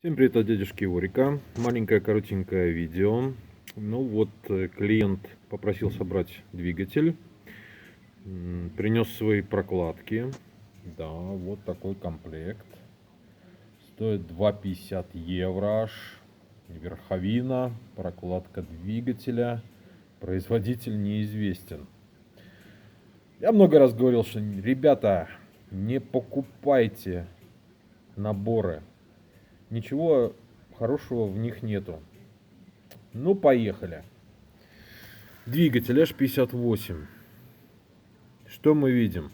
Всем привет от дядюшки Орика. Маленькое коротенькое видео. Клиент попросил собрать двигатель. Принес свои прокладки. Да, вот такой комплект. Стоит 2,50 евро аж. Верховина, прокладка двигателя. Производитель неизвестен. Я много раз говорил, что, ребята, не покупайте наборы. Ничего хорошего в них нету. Ну, поехали. Двигатель H58. Что мы видим?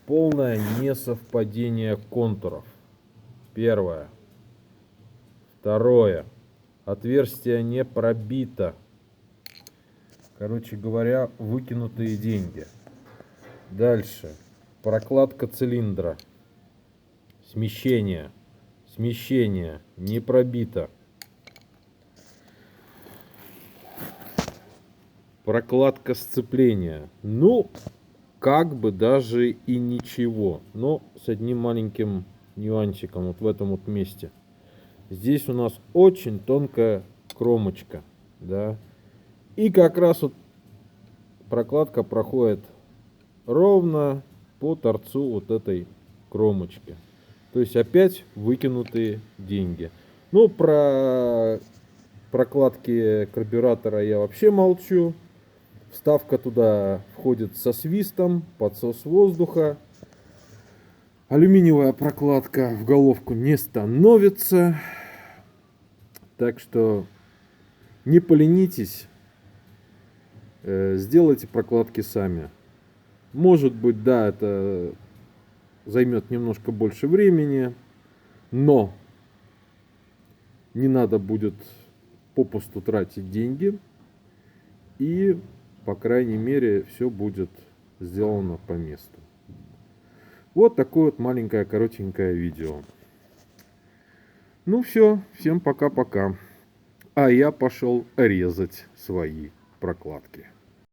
Полное несовпадение контуров. Первое. Второе. Отверстие не пробито. Короче говоря, выкинутые деньги. Дальше. Прокладка цилиндра. Смещение. Смещение не пробито. Прокладка сцепления. Ну, как бы даже и ничего. Но с одним маленьким нюансиком вот в этом вот месте. Здесь у нас очень тонкая кромочка. Да. И как раз вот прокладка проходит ровно по торцу вот этой кромочки. То есть опять выкинутые деньги. Ну, про прокладки карбюратора я вообще молчу. Вставка туда входит со свистом, подсос воздуха. Алюминиевая прокладка в головку не становится. Так что не поленитесь, сделайте прокладки сами. Может быть, да, это займет немножко больше времени, но не надо будет попусту тратить деньги, и, по крайней мере, все будет сделано по месту. Вот такое вот маленькое коротенькое видео. Ну все, всем пока-пока. А я пошел резать свои прокладки.